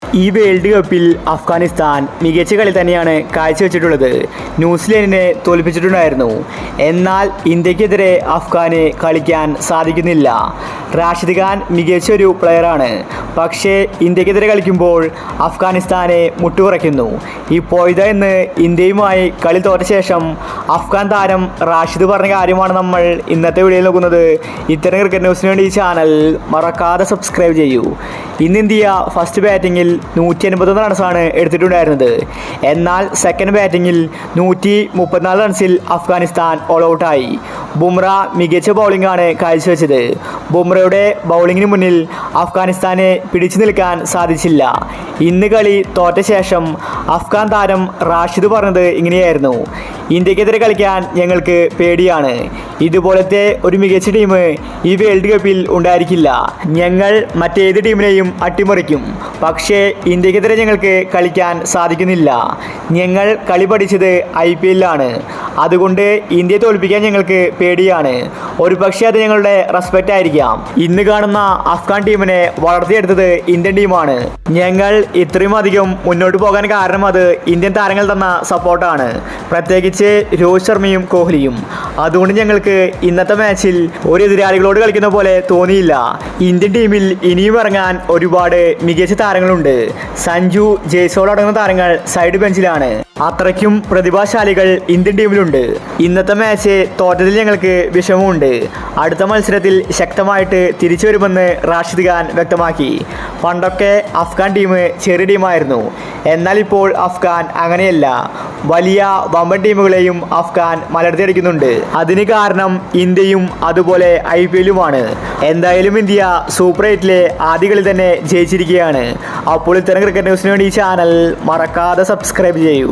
ഈ വേൾഡ് കപ്പിൽ അഫ്ഗാനിസ്ഥാൻ മികച്ച കളി തന്നെയാണ് കാഴ്ചവെച്ചിട്ടുള്ളത്. ന്യൂസിലൻഡിനെ തോൽപ്പിച്ചിട്ടുണ്ടായിരുന്നു. എന്നാൽ ഇന്ത്യക്കെതിരെ അഫ്ഗാന് കളിക്കാൻ സാധിക്കുന്നില്ല. റാഷിദ് ഖാൻ മികച്ചൊരു പ്ലെയറാണ്. പക്ഷേ ഇന്ത്യക്കെതിരെ കളിക്കുമ്പോൾ അഫ്ഗാനിസ്ഥാനെ മുട്ടുകുറയ്ക്കുന്നു. ഇപ്പോഴിതാ ഇന്ന് ഇന്ത്യയുമായി കളി തോറ്റ ശേഷം അഫ്ഗാൻ താരം റാഷിദ് പറഞ്ഞ കാര്യമാണ് നമ്മൾ ഇന്നത്തെ വീഡിയോയിൽ നോക്കുന്നത്. ഇത്തരം ക്രിക്കറ്റ് ന്യൂസിന് വേണ്ടി ഈ ചാനൽ മറക്കാതെ സബ്സ്ക്രൈബ് ചെയ്യൂ. ഇന്ന് ഇന്ത്യ ഫസ്റ്റ് ബാറ്റിങ്ങിൽ 151 റൺസാണ് എടുത്തിട്ടുണ്ടായിരുന്നത്. എന്നാൽ സെക്കൻഡ് ബാറ്റിങ്ങിൽ 134 റൺസിൽ അഫ്ഗാനിസ്ഥാൻ ഓൾ ഔട്ടായി. ബുംറ മികച്ച ബൗളിംഗാണ് കാഴ്ചവെച്ചത്. ബുംറയുടെ ബൗളിങ്ങിന് മുന്നിൽ അഫ്ഗാനിസ്ഥാനെ പിടിച്ചു നിൽക്കാൻ സാധിച്ചില്ല. ഇന്ന് കളി തോറ്റ ശേഷം അഫ്ഗാൻ താരം റാഷിദ് പറഞ്ഞത് ഇങ്ങനെയായിരുന്നു: ഇന്ത്യക്കെതിരെ കളിക്കാൻ ഞങ്ങൾക്ക് പേടിയാണ്. ഇതുപോലത്തെ ഒരു മികച്ച ടീം ഈ വേൾഡ് കപ്പിൽ ഉണ്ടായിരിക്കില്ല. ഞങ്ങൾ മറ്റേത് ടീമിനെയും അട്ടിമറിക്കും. പക്ഷേ ഇന്ത്യക്കെതിരെ ഞങ്ങൾക്ക് കളിക്കാൻ സാധിക്കുന്നില്ല. ഞങ്ങൾ കളി പഠിച്ചത് IPLലാണ്. അതുകൊണ്ട് ഇന്ത്യയെ തോൽപ്പിക്കാൻ ഞങ്ങൾക്ക് പേടിയാണ്. ഒരു പക്ഷേ അത് ഞങ്ങളുടെ റെസ്പെക്റ്റ് ആയിരിക്കാം. ഇന്ന് കാണുന്ന അഫ്ഗാൻ ടീമിനെ വളർത്തിയെടുത്തത് ഇന്ത്യൻ ടീമാണ്. ഞങ്ങൾ ഇത്രയും അധികം മുന്നോട്ട് പോകാൻ കാരണം അത് ഇന്ത്യൻ താരങ്ങൾ തന്ന സപ്പോർട്ടാണ്, പ്രത്യേകിച്ച് രോഹിത് ശർമ്മയും കോഹ്ലിയും. അതുകൊണ്ട് ഞങ്ങൾക്ക് ഇന്നത്തെ മാച്ചിൽ ഒരു എതിരാളികളോട് കളിക്കുന്ന പോലെ തോന്നിയില്ല. ഇന്ത്യൻ ടീമിൽ ഇനിയും ഇറങ്ങാൻ ഒരുപാട് മികച്ച താരങ്ങളുണ്ട്. സഞ്ജു, ജയ്സ്വാൾ അടങ്ങുന്ന താരങ്ങൾ സൈഡ് ബെഞ്ചിലാണ്. അത്രയ്ക്കും പ്രതിഭാശാലികൾ ഇന്ത്യൻ ടീമിലുണ്ട്. ഇന്നത്തെ മാച്ച് തോറ്റതിൽ ഞങ്ങൾക്ക് വിഷമമുണ്ട്. അടുത്ത മത്സരത്തിൽ ശക്തമായിട്ട് തിരിച്ചു വരുമെന്ന് റാഷിദ് ഖാൻ വ്യക്തമാക്കി. പണ്ടൊക്കെ അഫ്ഗാൻ ടീം ചെറിയ ടീമായിരുന്നു. എന്നാൽ ഇപ്പോൾ അഫ്ഗാൻ അങ്ങനെയല്ല. വലിയ വമ്പൻ ടീമുകളെയും അഫ്ഗാൻ മലർത്തിയടിക്കുന്നുണ്ട്. അതിന് കാരണം ഇന്ത്യയും അതുപോലെ IPLുമാണ്. എന്തായാലും ഇന്ത്യ സൂപ്പർ 8ലെ ആദ്യ കളി തന്നെ ജയിച്ചിരിക്കുകയാണ്. അപ്പോൾ ഇത്തരം ക്രിക്കറ്റ് ന്യൂസിന് വേണ്ടി ഈ ചാനൽ മറക്കാതെ സബ്സ്ക്രൈബ് ചെയ്യൂ.